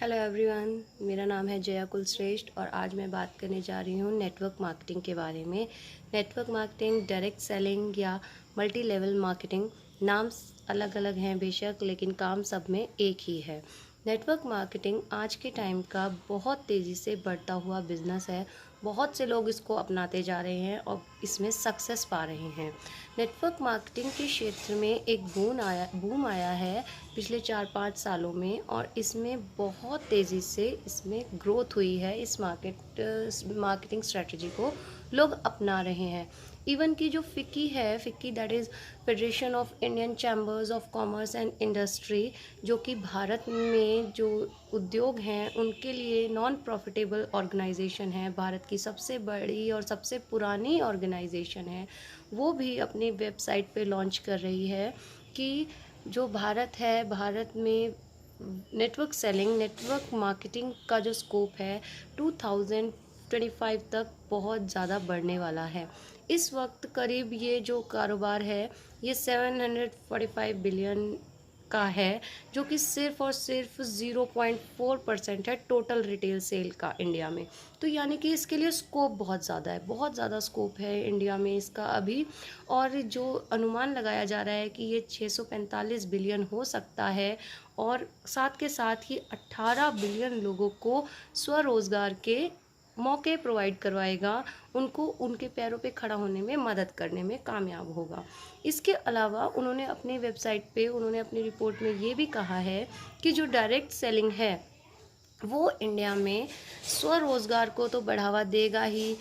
Hello everyone, मेरा नाम है जया कुलश्रेष्ठ और आज मैं बात करने जा रही हूँ नेटवर्क मार्केटिंग के बारे में। नेटवर्क मार्केटिंग, डायरेक्ट सेलिंग या मल्टी लेवल मार्केटिंग, नाम अलग अलग हैं बेशक, लेकिन काम सब में एक ही है। नेटवर्क मार्केटिंग आज के टाइम का बहुत तेज़ी से बढ़ता हुआ बिजनेस है। बहुत से लोग इसको अपनाते जा रहे हैं और इसमें सक्सेस पा रहे हैं। नेटवर्क मार्केटिंग के क्षेत्र में एक बूम आया है पिछले 4-5 सालों में, और इसमें बहुत तेज़ी से इसमें ग्रोथ हुई है। इस मार्केटिंग स्ट्रेटजी को लोग अपना रहे हैं। इवन की जो FICCI that is federation of Indian chambers of commerce and industry, जो कि भारत में जो उद्योग हैं उनके लिए नॉन प्रॉफिटेबल ऑर्गेनाइजेशन है, भारत की सबसे बड़ी और सबसे पुरानी ऑर्गेनाइजेशन है, वो भी अपनी वेबसाइट पे लॉन्च कर रही है कि जो भारत है, भारत में नेटवर्क मार्केटिंग का जो स्कोप है 2025 तक बहुत ज़्यादा बढ़ने वाला है। इस वक्त करीब ये जो कारोबार है ये 745 बिलियन का है, जो कि सिर्फ और सिर्फ 0.4% है टोटल रिटेल सेल का इंडिया में। तो यानी कि इसके लिए स्कोप बहुत ज़्यादा है, बहुत ज़्यादा स्कोप है इंडिया में इसका अभी। और जो अनुमान लगाया जा रहा है कि ये 645 बिलियन हो सकता है, और साथ के साथ ही 18 बिलियन लोगों को स्वरोजगार के मौके प्रोवाइड करवाएगा, उनको उनके पैरों पे खड़ा होने में मदद करने में कामयाब होगा। इसके अलावा उन्होंने अपनी वेबसाइट पे, उन्होंने अपनी रिपोर्ट में ये भी कहा है कि जो डायरेक्ट सेलिंग है वो इंडिया में स्वरोजगार को तो बढ़ावा देगा ही,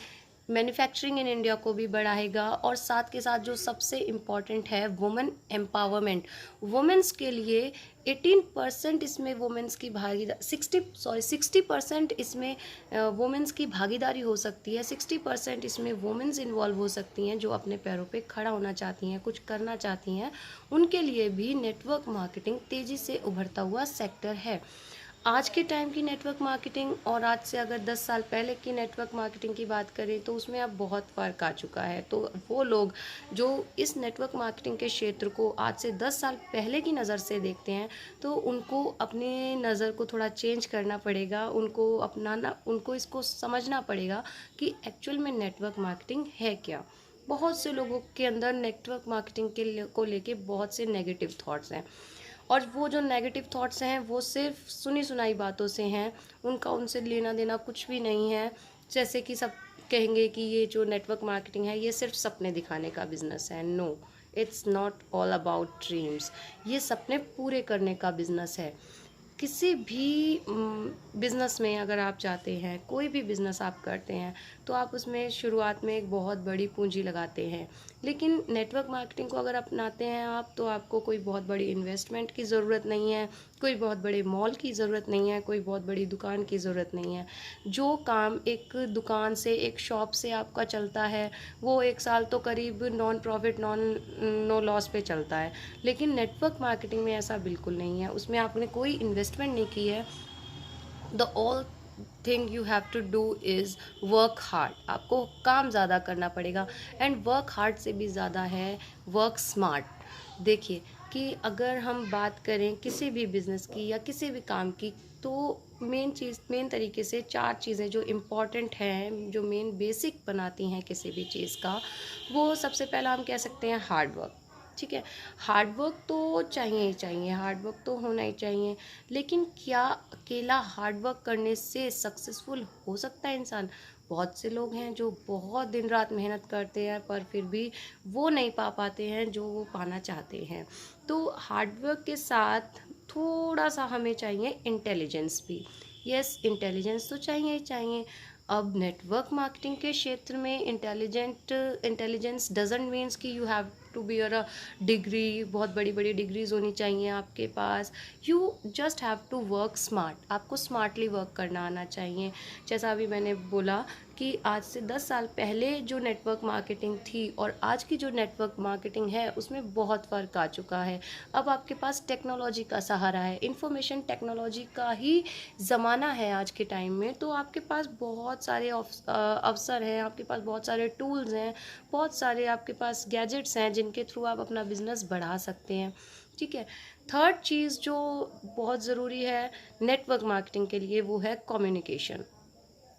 मैन्युफैक्चरिंग इन इंडिया को भी बढ़ाएगा, और साथ के साथ जो सबसे इम्पॉर्टेंट है वुमेन एम्पावरमेंट, वुमेन्स के लिए 18% इसमें वुमेन्स की भागीदारी 60% इसमें वुमेन्स की भागीदारी हो सकती है। 60% इसमें वुमेन्स इन्वॉल्व हो सकती हैं जो अपने पैरों पे खड़ा होना चाहती हैं, कुछ करना चाहती हैं। उनके लिए भी नेटवर्क मार्केटिंग तेज़ी से उभरता हुआ सेक्टर है। आज के टाइम की नेटवर्क मार्केटिंग और आज से अगर 10 साल पहले की नेटवर्क मार्केटिंग की बात करें तो उसमें अब बहुत फ़र्क आ चुका है। तो वो लोग जो इस नेटवर्क मार्केटिंग के क्षेत्र को आज से 10 साल पहले की नज़र से देखते हैं, तो उनको अपनी नज़र को थोड़ा चेंज करना पड़ेगा, उनको इसको समझना पड़ेगा कि एक्चुअल में नेटवर्क मार्केटिंग है क्या। बहुत से लोगों के अंदर नेटवर्क मार्केटिंग को लेके बहुत से नेगेटिव थॉट्स हैं, और वो जो नेगेटिव थॉट्स हैं वो सिर्फ सुनी सुनाई बातों से हैं, उनका उनसे लेना देना कुछ भी नहीं है। जैसे कि सब कहेंगे कि ये जो नेटवर्क मार्केटिंग है ये सिर्फ सपने दिखाने का बिजनेस है। No, it's not all about dreams. ये सपने पूरे करने का बिजनेस है। किसी भी बिज़नेस में अगर आप जाते हैं, कोई भी बिज़नेस आप करते हैं, तो आप उसमें शुरुआत में एक बहुत बड़ी पूंजी लगाते हैं। लेकिन नेटवर्क मार्केटिंग को अगर अपनाते हैं आप, तो आपको कोई बहुत बड़ी इन्वेस्टमेंट की ज़रूरत नहीं है, कोई बहुत बड़े मॉल की ज़रूरत नहीं है, कोई बहुत बड़ी दुकान की ज़रूरत नहीं है। जो काम एक दुकान से, एक शॉप से आपका चलता है, वो 1 साल तो करीब नॉन प्रॉफिट नो लॉस पे चलता है। लेकिन नेटवर्क मार्केटिंग में ऐसा बिल्कुल नहीं है, उसमें आपने कोई इन्वेस्टमेंट नहीं की है। The all thing you have to do is work hard. आपको काम ज़्यादा करना पड़ेगा, एंड वर्क हार्ड से भी ज़्यादा है वर्क स्मार्ट। देखिए कि अगर हम बात करें किसी भी बिज़नेस की या किसी भी काम की, तो मेन तरीके से 4 चीज़ें जो इम्पॉर्टेंट हैं, जो मेन बेसिक बनाती हैं किसी भी चीज़ का, वो सबसे पहला हम कह सकते हैं हार्ड वर्क। ठीक है, हार्ड वर्क तो चाहिए ही चाहिए, हार्ड वर्क तो होना ही चाहिए। लेकिन क्या अकेला हार्ड वर्क करने से सक्सेसफुल हो सकता है इंसान? बहुत से लोग हैं जो बहुत दिन रात मेहनत करते हैं पर फिर भी वो नहीं पा पाते हैं जो वो पाना चाहते हैं। तो हार्ड वर्क के साथ थोड़ा सा हमें चाहिए इंटेलिजेंस भी। यस, इंटेलिजेंस तो चाहिए ही चाहिए। अब नेटवर्क मार्केटिंग के क्षेत्र में इंटेलिजेंस डजंट मीन्स कि you have to be a degree, बहुत बड़ी बड़ी डिग्रीज होनी चाहिए आपके पास। You just have to work smart, आपको स्मार्टली वर्क करना आना चाहिए। जैसा अभी मैंने बोला कि आज से 10 साल पहले जो नेटवर्क मार्केटिंग थी और आज की जो नेटवर्क मार्केटिंग है उसमें बहुत फ़र्क आ चुका है। अब आपके पास टेक्नोलॉजी का सहारा है, इंफॉर्मेशन टेक्नोलॉजी का ही ज़माना है आज के टाइम में। तो आपके पास बहुत सारे अवसर हैं, आपके पास बहुत सारे टूल्स हैं, बहुत सारे आपके पास गैजेट्स हैं जिनके थ्रू आप अपना बिजनेस बढ़ा सकते हैं। ठीक है। थर्ड चीज़ जो बहुत ज़रूरी है नेटवर्क मार्केटिंग के लिए, वो है कम्युनिकेशन।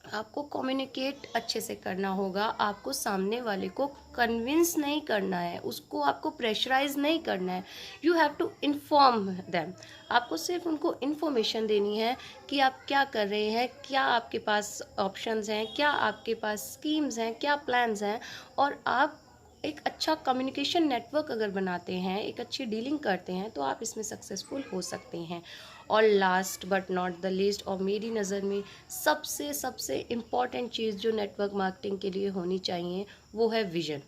आपको कम्युनिकेट अच्छे से करना होगा, आपको सामने वाले को कन्विंस नहीं करना है, उसको आपको प्रेशराइज नहीं करना है। You have to inform them. आपको सिर्फ उनको इन्फॉर्मेशन देनी है कि आप क्या कर रहे हैं, क्या आपके पास ऑप्शंस हैं, क्या आपके पास स्कीम्स हैं, क्या प्लान्स हैं। और आप एक अच्छा कम्युनिकेशन नेटवर्क अगर बनाते हैं, एक अच्छी डीलिंग करते हैं, तो आप इसमें सक्सेसफुल हो सकते हैं। और last but not the least, और मेरी नज़र में सबसे सबसे इम्पॉर्टेंट चीज़ जो नेटवर्क मार्केटिंग के लिए होनी चाहिए, वो है विज़न।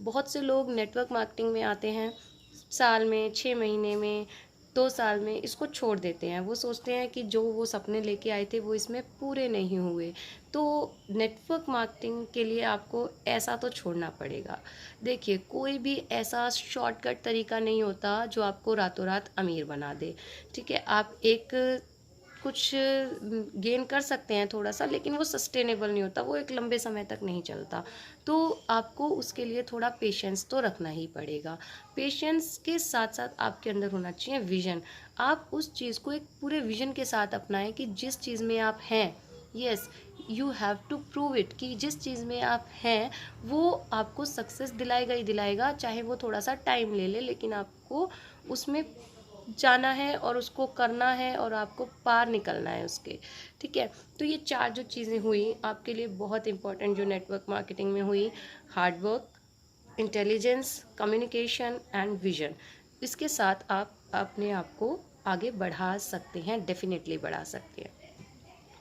बहुत से लोग नेटवर्क मार्केटिंग में आते हैं, साल में, 6 महीने में, 2 साल में इसको छोड़ देते हैं। वो सोचते हैं कि जो वो सपने लेके आए थे वो इसमें पूरे नहीं हुए। तो नेटवर्क मार्केटिंग के लिए आपको ऐसा तो छोड़ना पड़ेगा। देखिए, कोई भी ऐसा शॉर्टकट तरीका नहीं होता जो आपको रातों रात अमीर बना दे। ठीक है, आप एक कुछ गेन कर सकते हैं थोड़ा सा, लेकिन वो सस्टेनेबल नहीं होता, वो एक लंबे समय तक नहीं चलता। तो आपको उसके लिए थोड़ा पेशेंस तो रखना ही पड़ेगा। पेशेंस के साथ साथ आपके अंदर होना चाहिए विजन। आप उस चीज़ को एक पूरे विजन के साथ अपनाएं कि जिस चीज़ में आप हैं, yes, you have to prove it, कि जिस चीज़ में आप हैं वो आपको सक्सेस दिलाएगा ही दिलाएगा, चाहे वो थोड़ा सा टाइम ले ले, लेकिन आपको उसमें जाना है और उसको करना है और आपको पार निकलना है उसके। ठीक है, तो ये 4 जो चीज़ें हुई आपके लिए बहुत इंपॉर्टेंट जो नेटवर्क मार्केटिंग में हुई, hard work, intelligence, communication and vision. इसके साथ आप अपने आप को आगे बढ़ा सकते हैं, डेफिनेटली बढ़ा सकते हैं।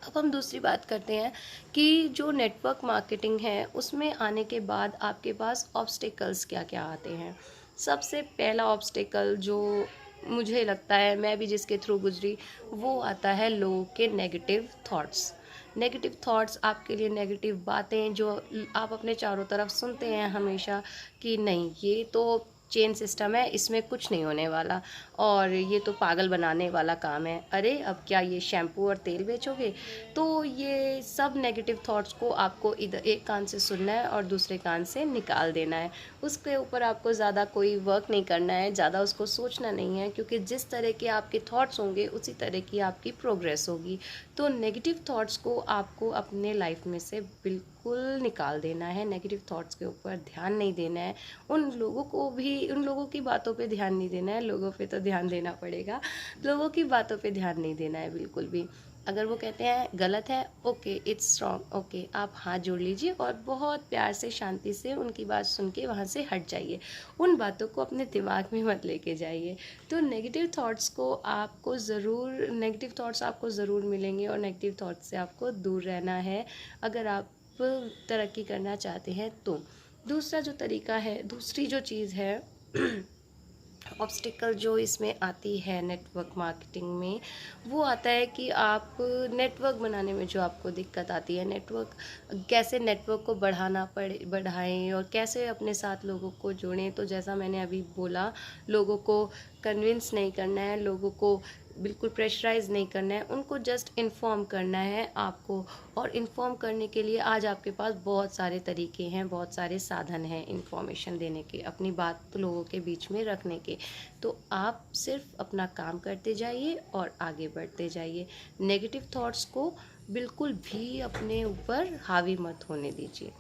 अब हम दूसरी बात करते हैं कि जो नेटवर्क मार्केटिंग है उसमें आने के बाद आपके पास ऑब्स्टेकल्स क्या क्या आते हैं। सबसे पहला ऑब्स्टेकल जो मुझे लगता है, मैं भी जिसके थ्रू गुजरी, वो आता है लोगों के नेगेटिव थॉट्स। नेगेटिव थॉट्स, आपके लिए नेगेटिव बातें जो आप अपने चारों तरफ सुनते हैं हमेशा, कि नहीं ये तो चेन सिस्टम है, इसमें कुछ नहीं होने वाला, और ये तो पागल बनाने वाला काम है, अरे अब क्या ये शैम्पू और तेल बेचोगे। तो ये सब नेगेटिव थॉट्स को आपको इधर एक कान से सुनना है और दूसरे कान से निकाल देना है। उसके ऊपर आपको ज़्यादा कोई वर्क नहीं करना है, ज़्यादा उसको सोचना नहीं है, क्योंकि जिस तरह के आपके थॉट्स होंगे उसी तरह की आपकी प्रोग्रेस होगी। तो नेगेटिव थॉट्स को आपको अपने लाइफ में से बिल्कुल निकाल देना है, नेगेटिव थॉट्स के ऊपर ध्यान नहीं देना है, उन लोगों की बातों पे ध्यान नहीं देना है, लोगों पे तो ध्यान देना पड़ेगा, लोगों की बातों पे ध्यान नहीं देना है बिल्कुल भी। अगर वो कहते हैं गलत है, ओके इट्स रॉन्ग, ओके, आप हाथ जोड़ लीजिए और बहुत प्यार से शांति से उनकी बात सुन के वहाँ से हट जाइए। उन बातों को अपने दिमाग में मत लेके जाइए। तो नेगेटिव थॉट्स आपको ज़रूर मिलेंगे और नेगेटिव थॉट्स से आपको दूर रहना है अगर आप तरक्की करना चाहते हैं तो। दूसरी जो चीज़ है ऑब्स्टिकल जो इसमें आती है नेटवर्क मार्केटिंग में, वो आता है कि आप नेटवर्क बनाने में जो आपको दिक्कत आती है, कैसे नेटवर्क को बढ़ाएं और कैसे अपने साथ लोगों को जोड़ें। तो जैसा मैंने अभी बोला, लोगों को कन्विंस नहीं करना है, लोगों को बिल्कुल प्रेशराइज नहीं करना है, उनको जस्ट इन्फॉर्म करना है आपको। और इन्फॉर्म करने के लिए आज आपके पास बहुत सारे तरीके हैं, बहुत सारे साधन हैं इन्फॉर्मेशन देने के, अपनी बात लोगों के बीच में रखने के। तो आप सिर्फ अपना काम करते जाइए और आगे बढ़ते जाइए। नेगेटिव थॉट्स को बिल्कुल भी अपने ऊपर हावी मत होने दीजिए।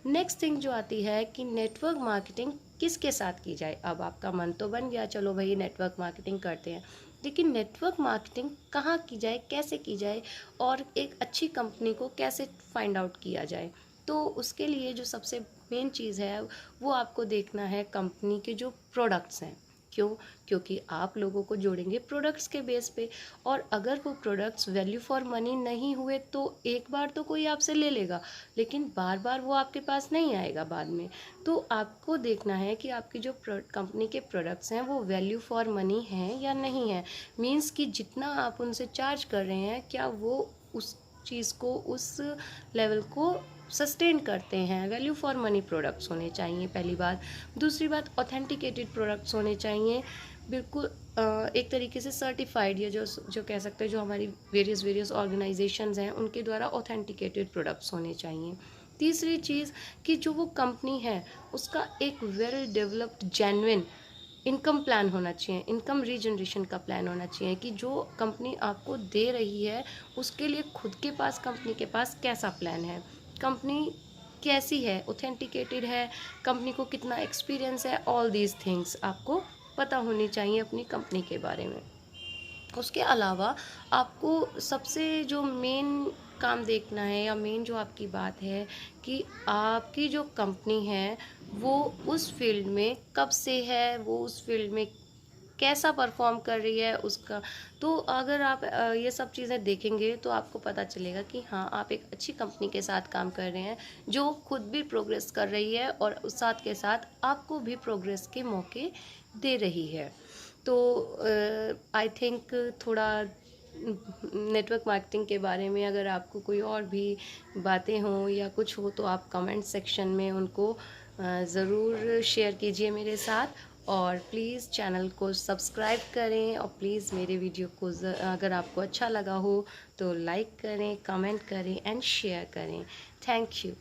नेक्स्ट थिंग जो आती है कि नेटवर्क मार्केटिंग किसके साथ की जाए। अब आपका मन तो बन गया, चलो भाई नेटवर्क मार्केटिंग करते हैं, लेकिन नेटवर्क मार्केटिंग कहाँ की जाए, कैसे की जाए, और एक अच्छी कंपनी को कैसे फाइंड आउट किया जाए। तो उसके लिए जो सबसे मेन चीज़ है वो आपको देखना है कंपनी के जो प्रोडक्ट्स हैं। क्यों? क्योंकि आप लोगों को जोड़ेंगे प्रोडक्ट्स के बेस पे, और अगर वो प्रोडक्ट्स वैल्यू फॉर मनी नहीं हुए तो एक बार तो कोई आपसे ले लेगा, लेकिन बार बार वो आपके पास नहीं आएगा बाद में। तो आपको देखना है कि आपकी जो कंपनी के प्रोडक्ट्स हैं वो वैल्यू फॉर मनी हैं या नहीं है। मीन्स कि जितना आप उनसे चार्ज कर रहे हैं, क्या वो उस चीज़ को, उस लेवल को सस्टेन करते हैं। वैल्यू फॉर मनी प्रोडक्ट्स होने चाहिए, पहली बात। दूसरी बात, ऑथेंटिकेटेड प्रोडक्ट्स होने चाहिए, बिल्कुल एक तरीके से सर्टिफाइड, या जो कह सकते हैं, जो हमारी वेरियस ऑर्गेनाइजेशंस हैं उनके द्वारा ऑथेंटिकेटेड प्रोडक्ट्स होने चाहिए। तीसरी चीज़ कि जो वो कंपनी है उसका एक well developed genuine income plan होना चाहिए, इनकम रीजनरेशन का प्लान होना चाहिए कि जो कंपनी आपको दे रही है उसके लिए खुद के पास, कंपनी के पास कैसा प्लान है, कंपनी कैसी है, ऑथेंटिकेटेड है, कंपनी को कितना एक्सपीरियंस है, ऑल दीज थिंग्स आपको पता होनी चाहिए अपनी कंपनी के बारे में। उसके अलावा आपको सबसे जो मेन काम देखना है या मेन जो आपकी बात है कि आपकी जो कंपनी है वो उस फील्ड में कब से है, वो उस फील्ड में कैसा परफॉर्म कर रही है उसका। तो अगर आप ये सब चीज़ें देखेंगे तो आपको पता चलेगा कि हाँ, आप एक अच्छी कंपनी के साथ काम कर रहे हैं जो खुद भी प्रोग्रेस कर रही है और उस साथ के साथ आपको भी प्रोग्रेस के मौके दे रही है। तो आई थिंक थोड़ा नेटवर्क मार्केटिंग के बारे में अगर आपको कोई और भी बातें हों या कुछ हो तो आप कमेंट सेक्शन में उनको ज़रूर शेयर कीजिए मेरे साथ। और प्लीज़ चैनल को सब्सक्राइब करें और प्लीज़ मेरे वीडियो को अगर आपको अच्छा लगा हो तो लाइक करें, कमेंट करें एंड शेयर करें। Thank you.